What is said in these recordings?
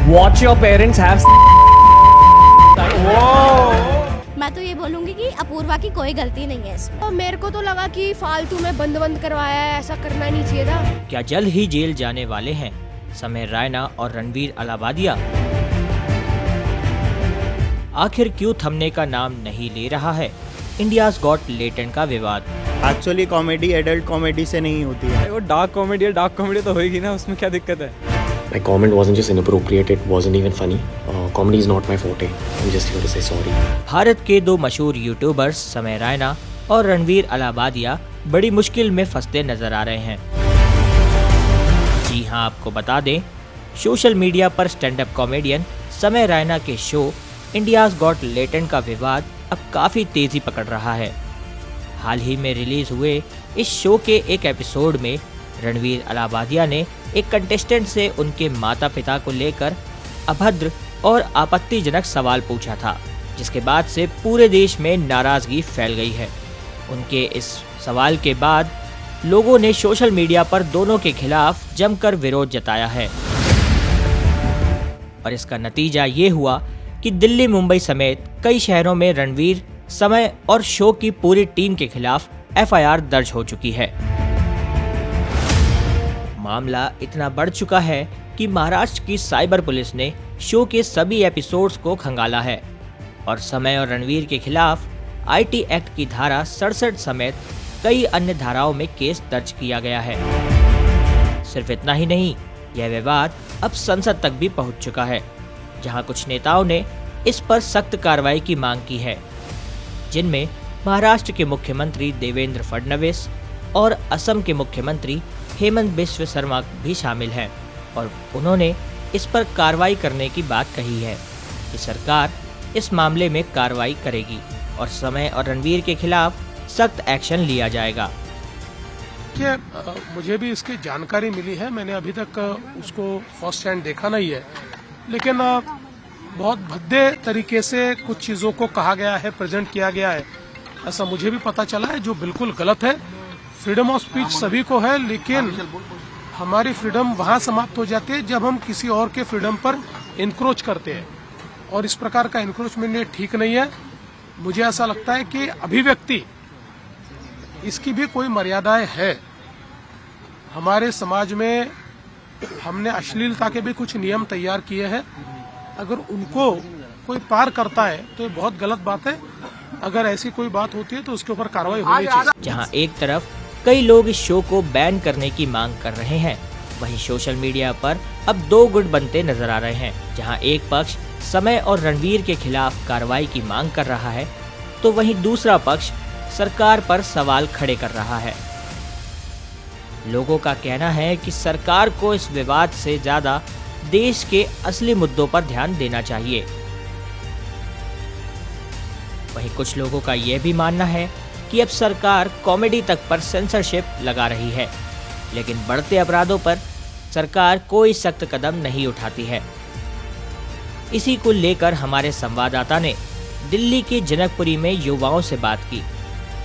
Watch your parents have. मैं तो ये बोलूँगी कि अपूर्वा की कोई गलती नहीं है इसमें। तो मेरे को तो लगा कि फालतू में बंद करवाया है, ऐसा करना नहीं चाहिए था। क्या जल्द ही जेल जाने वाले हैं समय रैना और रणवीर अलाहाबादिया? आखिर क्यों थमने का नाम नहीं ले रहा है इंडियाज गॉट लेटेंट का विवाद? एक्चुअली कॉमेडी एडल्ट कॉमेडी से नहीं होती है। वो डार्क कॉमेडी तो होएगी ना, उसमें क्या दिक्कत है? My comment wasn't just inappropriate, it wasn't even funny. Comedy is not my forte. I'm just here to say sorry. Bharat के दो मशहूर यूट्यूबर्स समय रैना और रणवीर अलाहाबादिया बड़ी मुश्किल में फंसते नजर आ रहे हैं। जी हां, आपको बता दें, सोशल मीडिया पर स्टैंड अप कॉमेडियन समय रैना के शो इंडियाज गॉट लेटेंट का विवाद अब काफ़ी तेज़ी पकड़ रहा है। हाल ही में रिलीज हुए इस शो के एक एपिसोड में रणवीर अलाहाबादिया ने एक कंटेस्टेंट से उनके माता पिता को लेकर अभद्र और आपत्तिजनक सवाल पूछा था, जिसके बाद से पूरे देश में नाराज़गी फैल गई है। उनके इस सवाल के बाद लोगों ने सोशल मीडिया पर दोनों के खिलाफ जमकर विरोध जताया है और इसका नतीजा ये हुआ कि दिल्ली, मुंबई समेत कई शहरों में रणवीर, समय और शो की पूरी टीम के खिलाफ एफआईआर दर्ज हो चुकी है। मामला इतना बढ़ चुका है कि महाराष्ट्र की साइबर पुलिस ने शो के सभी एपिसोड्स को खंगाला है और समय और रणवीर के खिलाफ आईटी एक्ट की धारा 67 समेत कई अन्य धाराओं में केस दर्ज किया गया है। सिर्फ इतना ही नहीं, यह विवाद अब संसद तक भी पहुंच चुका है, जहां कुछ नेताओं ने इस पर सख्त कार्रवाई की मांग की है, जिनमें महाराष्ट्र के मुख्यमंत्री देवेंद्र फडणवीस और असम के मुख्यमंत्री हेमंत बिस्व शर्मा भी शामिल हैं और उन्होंने इस पर कार्रवाई करने की बात कही है कि सरकार इस मामले में कार्रवाई करेगी और समय और रणवीर के खिलाफ सख्त एक्शन लिया जाएगा। मुझे भी इसकी जानकारी मिली है, मैंने अभी तक उसको फर्स्ट हैंड देखा नहीं है, लेकिन बहुत भद्दे तरीके से कुछ चीज़ों को कहा गया है, प्रेजेंट किया गया है, ऐसा मुझे भी पता चला है, जो बिल्कुल गलत है। फ्रीडम ऑफ स्पीच सभी को है, लेकिन हमारी फ्रीडम वहाँ समाप्त हो जाती है जब हम किसी और के फ्रीडम पर इंक्रोच करते हैं, और इस प्रकार का इंक्रोचमेंट ठीक नहीं है। मुझे ऐसा लगता है कि अभिव्यक्ति इसकी भी कोई मर्यादाएं है। हमारे समाज में हमने अश्लीलता के भी कुछ नियम तैयार किए हैं, अगर उनको कोई पार करता है तो ये बहुत गलत बात है। अगर ऐसी कोई बात होती है तो उसके ऊपर कार्रवाई होनी चाहिए। जहां एक तरफ कई लोग इस शो को बैन करने की मांग कर रहे हैं, वहीं सोशल मीडिया पर अब दो गुट बनते नजर आ रहे हैं। जहां एक पक्ष समय और रणवीर के खिलाफ कार्रवाई की मांग कर रहा है, तो वहीं दूसरा पक्ष सरकार पर सवाल खड़े कर रहा है। लोगों का कहना है कि सरकार को इस विवाद से ज्यादा देश के असली मुद्दों पर ध्यान देना चाहिए। वहीं कुछ लोगों का यह भी मानना है कि अब सरकार कॉमेडी तक पर सेंसरशिप लगा रही है, लेकिन बढ़ते अपराधों पर सरकार कोई सख्त कदम नहीं उठाती है। इसी को लेकर हमारे संवाददाता ने दिल्ली के जनकपुरी में युवाओं से बात की।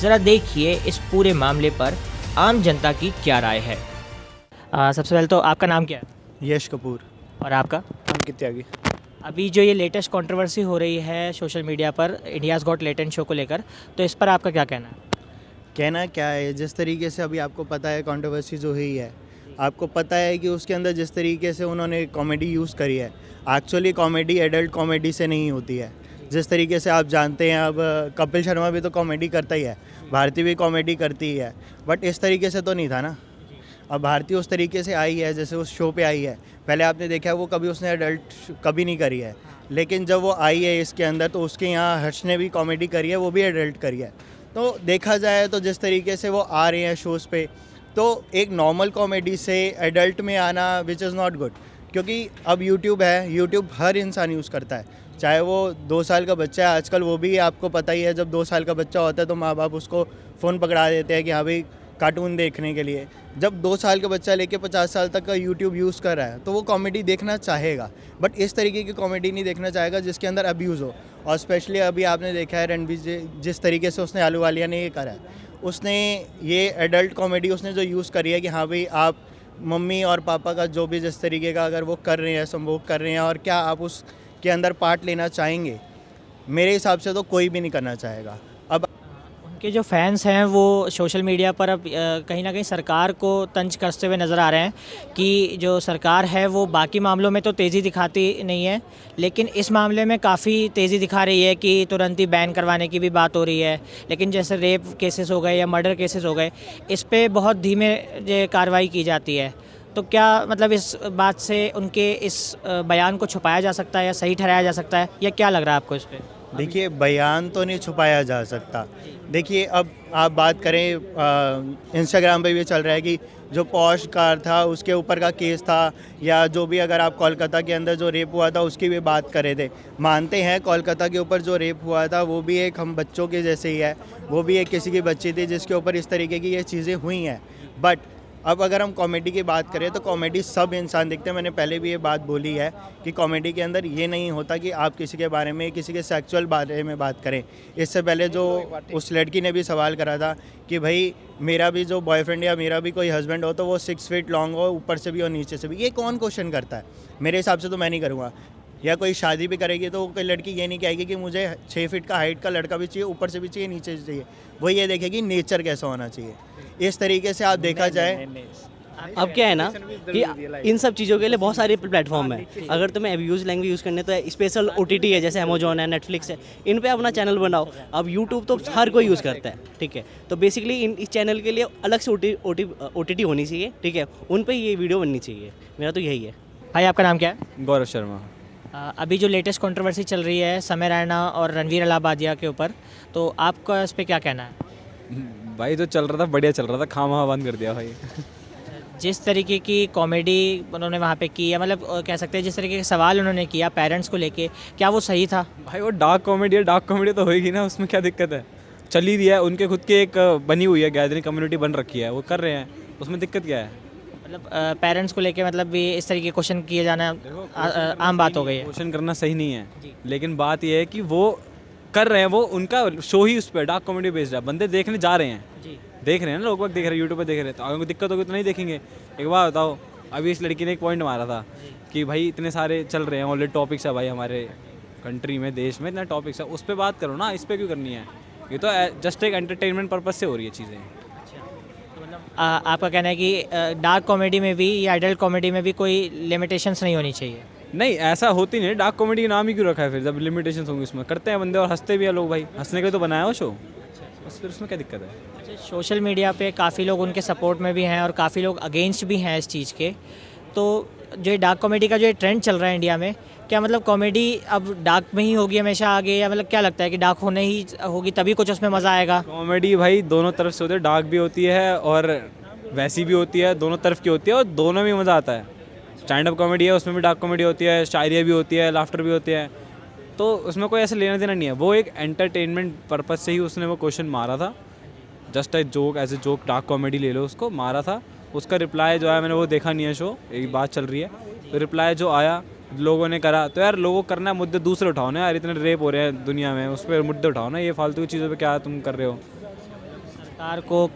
जरा देखिए इस पूरे मामले पर आम जनता की क्या राय है। सबसे पहले तो आपका नाम क्या है? यश कपूर। और आपका? अंकित त्यागी। अभी जो ये लेटेस्ट कंट्रोवर्सी हो रही है सोशल मीडिया पर इंडियाज गॉट लेटेंट शो को लेकर, तो इस पर आपका क्या कहना है? कहना क्या है, जिस तरीके से अभी आपको पता है कंट्रोवर्सी जो हुई है, आपको पता है कि उसके अंदर जिस तरीके से उन्होंने कॉमेडी यूज़ करी है, एक्चुअली कॉमेडी एडल्ट कॉमेडी से नहीं होती है। जिस तरीके से आप जानते हैं, अब कपिल शर्मा भी तो कॉमेडी करता ही है, भारती भी कॉमेडी करती ही है, बट इस तरीके से तो नहीं था ना। अब भारती उस तरीके से आई है जैसे उस शो पे आई है, पहले आपने देखा है वो कभी उसने एडल्ट कभी नहीं करी है, लेकिन जब वो आई है इसके अंदर तो उसके यहाँ हर्ष ने भी कॉमेडी करी है, वो भी एडल्ट करी है। तो देखा जाए तो जिस तरीके से वो आ रहे हैं शोज़ पे, तो एक नॉर्मल कॉमेडी से एडल्ट में आना विच इज़ नॉट गुड, क्योंकि अब यूट्यूब है, यूट्यूब हर इंसान यूज़ करता है, चाहे वो 2 साल का बच्चा है। आजकल वो भी आपको पता ही है, जब 2 साल का बच्चा होता है तो माँ बाप उसको फ़ोन पकड़ा देते हैं कि हाँ भाई कार्टून देखने के लिए। जब 2 साल का बच्चा लेके 50 साल तक का यूट्यूब यूज़ कर रहा है तो वो कॉमेडी देखना चाहेगा, बट इस तरीके की कॉमेडी नहीं देखना चाहेगा जिसके अंदर अब्यूज़ हो। और स्पेशली अभी आपने देखा है रणवीर जिस तरीके से उसने आलू वालिया ने ये करा है, उसने ये एडल्ट कॉमेडी उसने जो यूज़ करी है कि हाँ भाई आप मम्मी और पापा का जो भी जिस तरीके का अगर वो कर रहे हैं, संभोग कर रहे हैं, और क्या आप उसके अंदर पार्ट लेना चाहेंगे? मेरे हिसाब से तो कोई भी नहीं करना चाहेगा। अब उनके जो फैंस हैं वो सोशल मीडिया पर अब कहीं ना कहीं सरकार को तंज कसते हुए नज़र आ रहे हैं कि जो सरकार है वो बाकी मामलों में तो तेज़ी दिखाती नहीं है, लेकिन इस मामले में काफ़ी तेज़ी दिखा रही है कि तुरंत ही बैन करवाने की भी बात हो रही है। लेकिन जैसे रेप केसेस हो गए या मर्डर केसेस हो गए, इस पे बहुत धीमे कार्रवाई की जाती है। तो क्या मतलब इस बात से उनके इस बयान को छुपाया जा सकता है या सही ठहराया जा सकता है, या क्या लग रहा है आपको इस पर? देखिए, बयान तो नहीं छुपाया जा सकता। देखिए, अब आप बात करें, इंस्टाग्राम पे भी चल रहा है कि जो पॉश कार था उसके ऊपर का केस था, या जो भी अगर आप कोलकाता के अंदर जो रेप हुआ था उसकी भी बात कर रहे थे। मानते हैं कोलकाता के ऊपर जो रेप हुआ था वो भी एक हम बच्चों के जैसे ही है, वो भी एक किसी की बच्ची थी जिसके ऊपर इस तरीके की ये चीज़ें हुई हैं। बट अब अगर हम कॉमेडी की बात करें तो कॉमेडी सब इंसान देखते हैं। मैंने पहले भी ये बात बोली है कि कॉमेडी के अंदर ये नहीं होता कि आप किसी के बारे में, किसी के सेक्सुअल बारे में बात करें। इससे पहले जो उस लड़की ने भी सवाल करा था कि भाई मेरा भी जो बॉयफ्रेंड या मेरा भी कोई हस्बैंड हो तो वो 6 फीट लॉन्ग हो, ऊपर से भी और नीचे से भी। ये कौन क्वेश्चन करता है? मेरे हिसाब से तो मैं नहीं करूँगा। या कोई शादी भी करेगी तो कोई लड़की ये नहीं कहेगी कि मुझे 6 फीट का हाइट का लड़का भी चाहिए, ऊपर से भी चाहिए, नीचे से चाहिए। वो ये देखेगी नेचर कैसा होना चाहिए। इस तरीके से आप देखा जाए, अब क्या है ना कि इन सब चीज़ों के लिए बहुत सारे प्लेटफॉर्म है। अगर तुम्हें अब्यूज लैंग्वेज यूज़ करने तो स्पेशल OTT है, जैसे अमेजोन है, नेटफ्लिक्स है, इन पे अपना चैनल बनाओ। अब यूट्यूब तो हर कोई यूज़ करता है, ठीक है। तो बेसिकली इस चैनल के लिए अलग से OTT होनी चाहिए, ठीक है। उन पे ये वीडियो बननी चाहिए। मेरा तो यही है। भाई आपका नाम क्या है? गौरव शर्मा। अभी जो लेटेस्ट कंट्रोवर्सी चल रही है समय रैना और रणवीर अलाहाबादिया के ऊपर, तो आपका इस पर क्या कहना है? भाई जो चल रहा था बढ़िया चल रहा था, खामा बंद कर दिया भाई। जिस तरीके की कॉमेडी उन्होंने वहाँ पे की, या मतलब कह सकते हैं जिस तरीके के सवाल उन्होंने किया पेरेंट्स को लेके, क्या वो सही था? भाई वो डार्क कॉमेडी है, डार्क कॉमेडी तो होएगी ना, उसमें क्या दिक्कत है? चल ही दिया है, उनके खुद की एक बनी हुई है गैदरिंग कम्युनिटी बन रखी है, वो कर रहे हैं, उसमें दिक्कत क्या है? मतलब पेरेंट्स को लेके मतलब भी इस तरीके क्वेश्चन किए जाना आम बात हो गई है। क्वेश्चन करना सही नहीं है, लेकिन बात यह है कि वो कर रहे हैं, वो उनका शो ही उस पर डार्क कॉमेडी बेस्ड है। बंदे देखने जा रहे हैं, देख रहे हैं ना, लोग देख रहे हैं, यूट्यूब पे देख रहे हैं। तो अगर कोई दिक्कत होगी तो नहीं देखेंगे। एक बात बताओ, अभी इस लड़की ने एक पॉइंट मारा था कि भाई इतने सारे चल रहे हैं ऑलरेडी टॉपिक्स है भाई, हमारे कंट्री में, देश में इतना टॉपिक्स है, उस पर बात करो ना, इस पर क्यों करनी है? ये तो जस्ट एक एंटरटेनमेंट पर्पज से हो रही है चीज़ें। आपका कहना है कि डार्क कॉमेडी में भी या एडल्ट कॉमेडी में भी कोई लिमिटेशंस नहीं होनी चाहिए? नहीं, ऐसा होती नहीं। डार्क कॉमेडी का नाम ही क्यों रखा है फिर, जब लिमिटेशंस होंगे? उसमें करते हैं बंदे और हंसते भी हैं लोग भाई, हंसने के लिए तो बनाया हो शो, बस फिर उसमें क्या दिक्कत है? अच्छा, सोशल मीडिया पे काफ़ी लोग उनके सपोर्ट में भी हैं और काफ़ी लोग अगेंस्ट भी हैं इस चीज़ के। तो जो डार्क कॉमेडी का जो ट्रेंड चल रहा है इंडिया में, क्या मतलब कॉमेडी अब डार्क में ही होगी हमेशा आगे, या मतलब क्या लगता है कि डार्क होने ही होगी तभी कुछ उसमें मज़ा आएगा? कॉमेडी भाई दोनों तरफ से होती है, डार्क भी होती है और वैसी भी होती है, दोनों तरफ की होती है और दोनों में मज़ा आता है। स्टैंड अप कॉमेडी है, उसमें भी डार्क कॉमेडी होती है, शायरिया भी होती है, लाफ्टर भी होती है, तो उसमें कोई ऐसा लेना देना नहीं है। वो एक एंटरटेनमेंट पर्पज़ से ही उसने वो क्वेश्चन मारा था, just a joke, as a joke, dark comedy ले लो उसको, मारा था। उसका रिप्लाई जो है, मैंने वो देखा नहीं है शो, एक बात चल रही है, तो रिप्लाई जो आया लोगों ने करा, तो यार लोगों को करना है, मुद्दे दूसरे उठाओ ना यार, इतने रेप हो रहे हैं दुनिया में, उस पर मुद्दे उठाओ ना, ये फालतू की चीज़ों पे क्या तुम कर रहे हो? सरकार को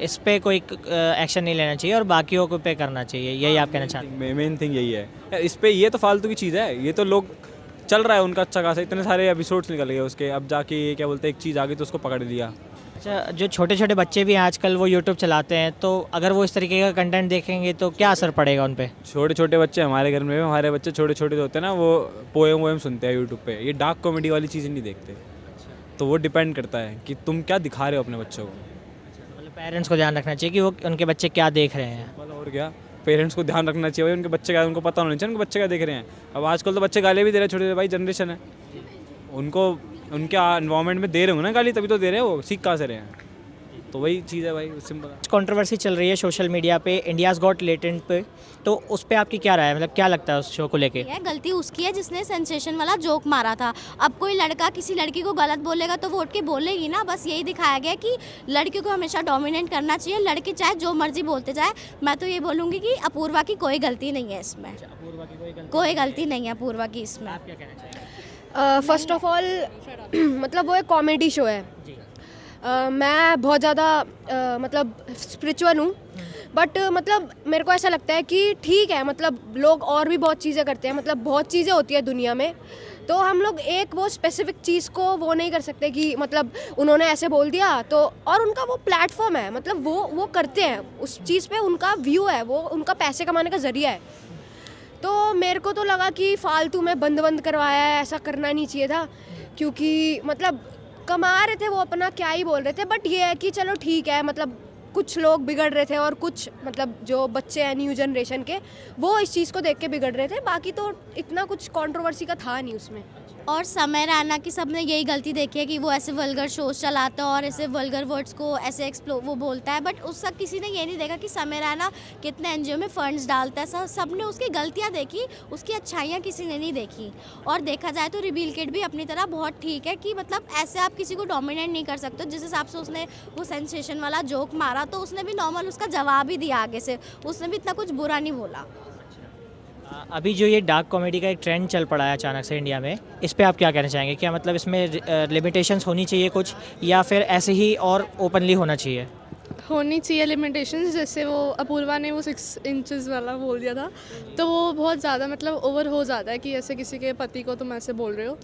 इस पे कोई एक्शन नहीं लेना चाहिए और बाकियों को पे करना चाहिए, यही आप कहना चाहते हैं? मेन थिंग यही है यार, इस पे ये तो फालतू की चीज़ है, ये तो लोग चल रहा है उनका अच्छा खासा, इतने सारे एपिसोड्स निकल गए उसके, अब जाके ये क्या बोलते हैं, एक चीज़ आ गई तो उसको पकड़ लिया। अच्छा, जो छोटे छोटे बच्चे भी हैं आजकल वो यूट्यूब चलाते हैं, तो अगर वो इस तरीके का कंटेंट देखेंगे तो क्या असर पड़ेगा उन पे? छोटे छोटे बच्चे हमारे घर में भी, हमारे बच्चे छोटे छोटे होते हैं ना, वो पोएम वोएम सुनते हैं यूट्यूब पे, ये डार्क कॉमेडी वाली चीज़ें नहीं देखते। तो वो डिपेंड करता है कि तुम क्या दिखा रहे हो अपने बच्चों को। मतलब पेरेंट्स को ध्यान रखना चाहिए कि वो उनके बच्चे क्या देख रहे हैं। मतलब और क्या, पेरेंट्स को ध्यान रखना चाहिए भाई, उनके बच्चे क्या, उनको पता होना चाहिए उनके बच्चे क्या देख रहे हैं। अब आजकल तो बच्चे गाली भी दे रहे हैं, छोटे भाई जनरेशन है, उनको उनके एनवायरनमेंट में दे रहे होंगे ना गाली, तभी तो दे रहे हैं, वो सीख कहाँ से रहे हैं? तो वही चीज़ है भाई, सिंपल। कंट्रोवर्सी चल रही है सोशल मीडिया पे इंडियाज़ गॉट टैलेंट पे, तो उस पर आपकी क्या राय है? मतलब क्या लगता है उस शो को लेके? ये गलती उसकी है जिसने सेंसेशन वाला जोक मारा था। अब कोई लड़का किसी लड़की को गलत बोलेगा तो वो उठ के बोलेगी ना। बस यही दिखाया गया कि लड़की को हमेशा डोमिनेट करना चाहिए, लड़की चाहे जो मर्जी बोलते जाए। मैं तो ये बोलूँगी कि अपूर्वा की कोई गलती नहीं है इसमें, कोई गलती नहीं है अपूर्वा की इसमें। आप क्या कहना चाहिए? फर्स्ट ऑफ ऑल मतलब वो एक कॉमेडी शो है। मैं बहुत ज़्यादा मतलब स्पिरिचुअल हूँ, बट मतलब मेरे को ऐसा लगता है कि ठीक है, मतलब लोग और भी बहुत चीज़ें करते हैं, मतलब बहुत चीज़ें होती है दुनिया में, तो हम लोग एक वो स्पेसिफिक चीज़ को वो नहीं कर सकते कि मतलब उन्होंने ऐसे बोल दिया तो, और उनका वो प्लेटफॉर्म है, मतलब वो करते हैं उस चीज़ पे, उनका व्यू है, वो उनका पैसे कमाने का ज़रिया है। तो मेरे को तो लगा कि फालतू में बंद करवाया है, ऐसा करना नहीं चाहिए था, क्योंकि मतलब कमा रहे थे वो अपना, क्या ही बोल रहे थे। बट ये है कि चलो ठीक है, मतलब कुछ लोग बिगड़ रहे थे और कुछ मतलब जो बच्चे हैं न्यू जनरेशन के, वो इस चीज़ को देख के बिगड़ रहे थे, बाकी तो इतना कुछ कंट्रोवर्सी का था नहीं उसमें। और समय रैना की सबने यही गलती देखी है कि वो ऐसे वल्गर शोज चलाता है और ऐसे वल्गर वर्ड्स को ऐसे वो बोलता है, बट उसका किसी ने ये नहीं देखा कि समय रैना कितने एनजीओ में फंड्स डालता है। सबने उसकी गलतियां देखी, उसकी अच्छाइयां किसी ने नहीं देखी। और देखा जाए तो रिवील किड भी अपनी तरह बहुत ठीक है कि मतलब ऐसे आप किसी को डोमिनेट नहीं कर सकते। जिस हिसाब से उसने वो सेंसेशन वाला जोक मारा, तो उसने भी नॉर्मल उसका जवाब ही दिया आगे से, उसने भी इतना कुछ बुरा नहीं बोला। अभी जो ये डार्क कॉमेडी का एक ट्रेंड चल पड़ा है अचानक से इंडिया में, इस पे आप क्या कहना चाहेंगे? क्या मतलब इसमें लिमिटेशंस होनी चाहिए कुछ, या फिर ऐसे ही और ओपनली होना चाहिए? होनी चाहिए लिमिटेशंस। जैसे वो अपूर्वा ने वो 6 इंचेस वाला बोल दिया था, तो वो बहुत ज़्यादा मतलब ओवर हो जाता है कि ऐसे किसी के पति को तुम ऐसे बोल रहे हो,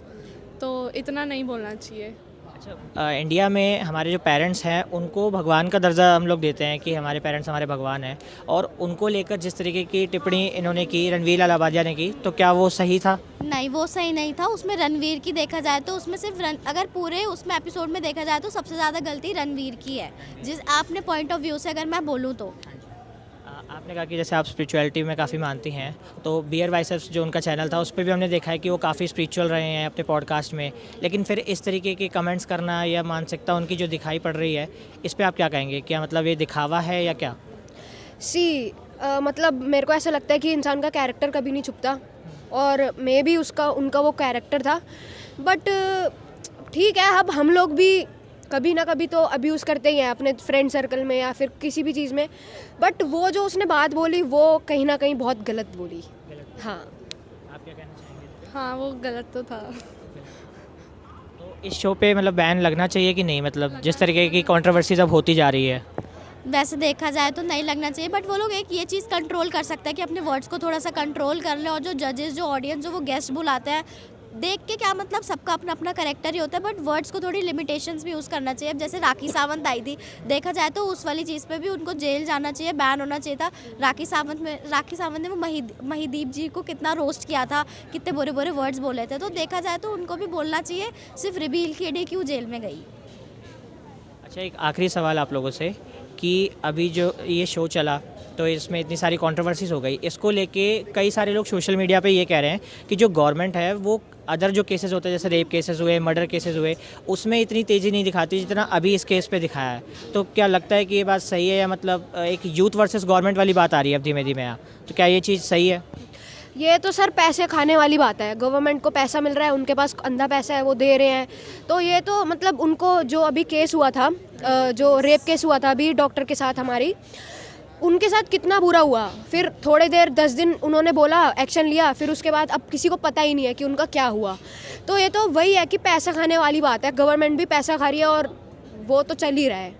तो इतना नहीं बोलना चाहिए। अच्छा, इंडिया में हमारे जो पेरेंट्स हैं उनको भगवान का दर्जा हम लोग देते हैं कि हमारे पेरेंट्स हमारे भगवान हैं, और उनको लेकर जिस तरीके की टिप्पणी इन्होंने की रणवीर अलाहाबादिया ने की, तो क्या वो सही था? नहीं, वो सही नहीं था। उसमें रणवीर की देखा जाए तो उसमें सिर्फ अगर पूरे उसमें एपिसोड में देखा जाए तो सबसे ज़्यादा गलती रणवीर की है, जिस आपने पॉइंट ऑफ व्यू से अगर मैं बोलूँ तो। आपने कहा कि जैसे आप स्पिरिचुअलिटी में काफ़ी मानती हैं, तो बियर बाइसेप्स जो उनका चैनल था उस पर भी हमने देखा है कि वो काफ़ी स्पिरिचुअल रहे हैं अपने पॉडकास्ट में, लेकिन फिर इस तरीके के कमेंट्स करना या मानसिकता उनकी जो दिखाई पड़ रही है, इस पे आप क्या कहेंगे? क्या मतलब ये दिखावा है या क्या? मतलब मेरे को ऐसा लगता है कि इंसान का कैरेक्टर कभी नहीं छुपता, और मे भी उनका वो कैरेक्टर था। बट ठीक है, अब हम लोग भी कभी ना कभी तो अब्यूज़ करते ही हैं अपने फ्रेंड सर्कल में या फिर किसी भी चीज़ में, बट वो जो उसने बात बोली वो कहीं ना कहीं बहुत गलत बोली। हाँ, आप क्या कहना चाहेंगे? हाँ, वो गलत तो था। तो इस शो पे मतलब बैन लगना चाहिए कि नहीं? मतलब जिस तरीके की कंट्रोवर्सीज अब होती जा रही है। वैसे देखा जाए तो नहीं लगना चाहिए, बट वो लोग एक ये चीज़ कंट्रोल कर सकते हैं कि अपने वर्ड्स को थोड़ा सा कंट्रोल कर लें। और जो जजेस, जो ऑडियंस, जो वो गेस्ट बुलाते हैं, देख के क्या मतलब, सबका अपना अपना कैरेक्टर ही होता है, बट वर्ड्स को थोड़ी लिमिटेशंस भी यूज़ करना चाहिए। अब जैसे राखी सावंत आई थी, देखा जाए तो उस वाली चीज़ पे भी उनको जेल जाना चाहिए, बैन होना चाहिए था। राखी सावंत ने वो महिदीप जी को कितना रोस्ट किया था, कितने बुरे बुरे वर्ड्स बोले थे, तो देखा जाए तो उनको भी बोलना चाहिए। सिर्फ रिवील किड क्यों जेल में गई। अच्छा, एक आखिरी सवाल आप लोगों से कि अभी जो ये शो चला तो इसमें इतनी सारी कंट्रोवर्सीज हो गई, इसको लेके कई सारे लोग सोशल मीडिया पे ये कह रहे हैं कि जो गवर्नमेंट है वो अदर जो केसेस होते हैं, जैसे रेप केसेस हुए, मर्डर केसेस हुए, उसमें इतनी तेज़ी नहीं दिखाती जितना अभी इस केस पे दिखाया है। तो क्या लगता है कि ये बात सही है, या मतलब एक यूथ वर्सेस गवर्नमेंट वाली बात आ रही है अब धीमे धीमे यहाँ, तो क्या ये चीज़ सही है? ये तो सर पैसे खाने वाली बात है। गवर्नमेंट को पैसा मिल रहा है, उनके पास अंधा पैसा है, वो दे रहे हैं। तो ये तो मतलब उनको जो अभी केस हुआ था, जो रेप केस हुआ था अभी डॉक्टर के साथ हमारी, उनके साथ कितना बुरा हुआ। फिर थोड़ी देर 10 दिन उन्होंने बोला, एक्शन लिया, फिर उसके बाद अब किसी को पता ही नहीं है कि उनका क्या हुआ। तो ये तो वही है कि पैसा खाने वाली बात है। गवर्नमेंट भी पैसा खा रही है और वो तो चल ही रहा है।